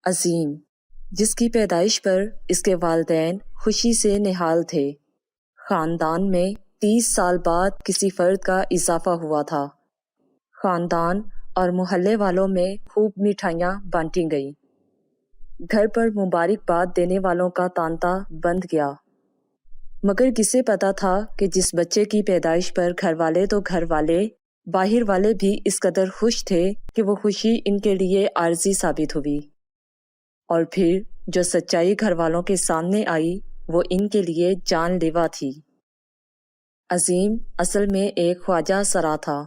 عظیم، جس کی پیدائش پر اس کے والدین خوشی سے نہال تھے۔ خاندان میں 30 سال بعد کسی فرد کا اضافہ ہوا تھا۔ خاندان اور محلے والوں میں خوب مٹھائیاں بانٹی گئیں۔ گھر پر مبارکباد دینے والوں کا تانتا بند گیا، مگر کسے پتا تھا کہ جس بچے کی پیدائش پر گھر والے تو گھر والے، باہر والے بھی اس قدر خوش تھے کہ وہ خوشی ان کے لیے عارضی ثابت ہوئی، اور پھر جو سچائی گھر والوں کے سامنے آئی وہ ان کے لیے جان لیوا تھی۔ عظیم اصل میں ایک خواجہ سرا تھا،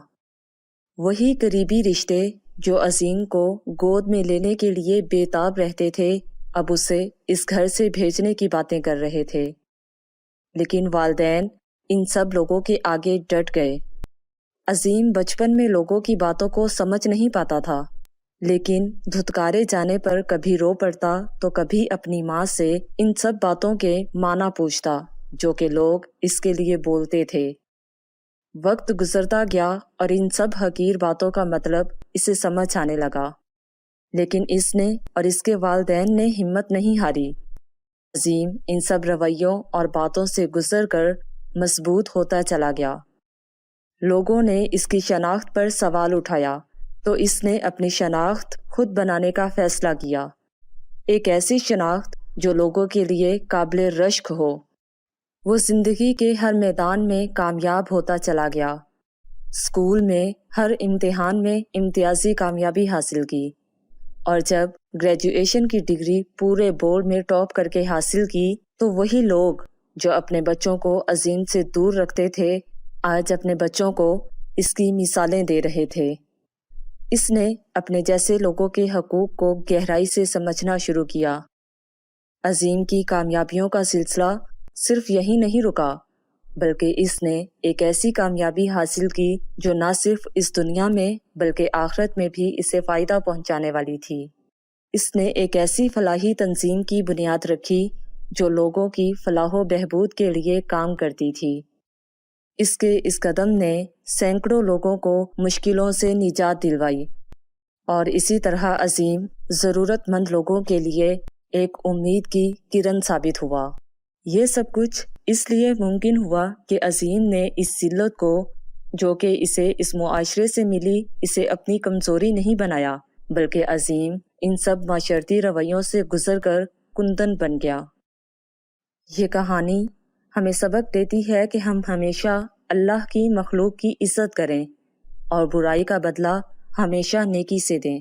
وہی قریبی رشتے جو عظیم کو گود میں لینے کے لیے بے تاب رہتے تھے اب اسے اس گھر سے بھیجنے کی باتیں کر رہے تھے، لیکن والدین ان سب لوگوں کے آگے ڈٹ گئے۔ عظیم بچپن میں لوگوں کی باتوں کو سمجھ نہیں پاتا تھا، لیکن دھتکارے جانے پر کبھی رو پڑتا تو کبھی اپنی ماں سے ان سب باتوں کے معنی پوچھتا جو کہ لوگ اس کے لیے بولتے تھے۔ وقت گزرتا گیا اور ان سب حقیر باتوں کا مطلب اسے سمجھ آنے لگا، لیکن اس نے اور اس کے والدین نے ہمت نہیں ہاری۔ عظیم ان سب رویوں اور باتوں سے گزر کر مضبوط ہوتا چلا گیا۔ لوگوں نے اس کی شناخت پر سوال اٹھایا تو اس نے اپنی شناخت خود بنانے کا فیصلہ کیا، ایک ایسی شناخت جو لوگوں کے لیے قابل رشک ہو۔ وہ زندگی کے ہر میدان میں کامیاب ہوتا چلا گیا۔ اسکول میں ہر امتحان میں امتیازی کامیابی حاصل کی، اور جب گریجویشن کی ڈگری پورے بورڈ میں ٹاپ کر کے حاصل کی تو وہی لوگ جو اپنے بچوں کو عظیم سے دور رکھتے تھے آج اپنے بچوں کو اس کی مثالیں دے رہے تھے۔ اس نے اپنے جیسے لوگوں کے حقوق کو گہرائی سے سمجھنا شروع کیا۔ عظیم کی کامیابیوں کا سلسلہ صرف یہی نہیں رکا، بلکہ اس نے ایک ایسی کامیابی حاصل کی جو نہ صرف اس دنیا میں بلکہ آخرت میں بھی اسے فائدہ پہنچانے والی تھی۔ اس نے ایک ایسی فلاحی تنظیم کی بنیاد رکھی جو لوگوں کی فلاح و بہبود کے لیے کام کرتی تھی۔ اس کے اس قدم نے سینکڑوں لوگوں کو مشکلوں سے نجات دلوائی، اور اسی طرح عظیم ضرورت مند لوگوں کے لیے ایک امید کی کرن ثابت ہوا۔ یہ سب کچھ اس لیے ممکن ہوا کہ عظیم نے اس ذلت کو جو کہ اسے اس معاشرے سے ملی اسے اپنی کمزوری نہیں بنایا، بلکہ عظیم ان سب معاشرتی رویوں سے گزر کر کندن بن گیا۔ یہ کہانی ہمیں سبق دیتی ہے کہ ہم ہمیشہ اللہ کی مخلوق کی عزت کریں اور برائی کا بدلہ ہمیشہ نیکی سے دیں۔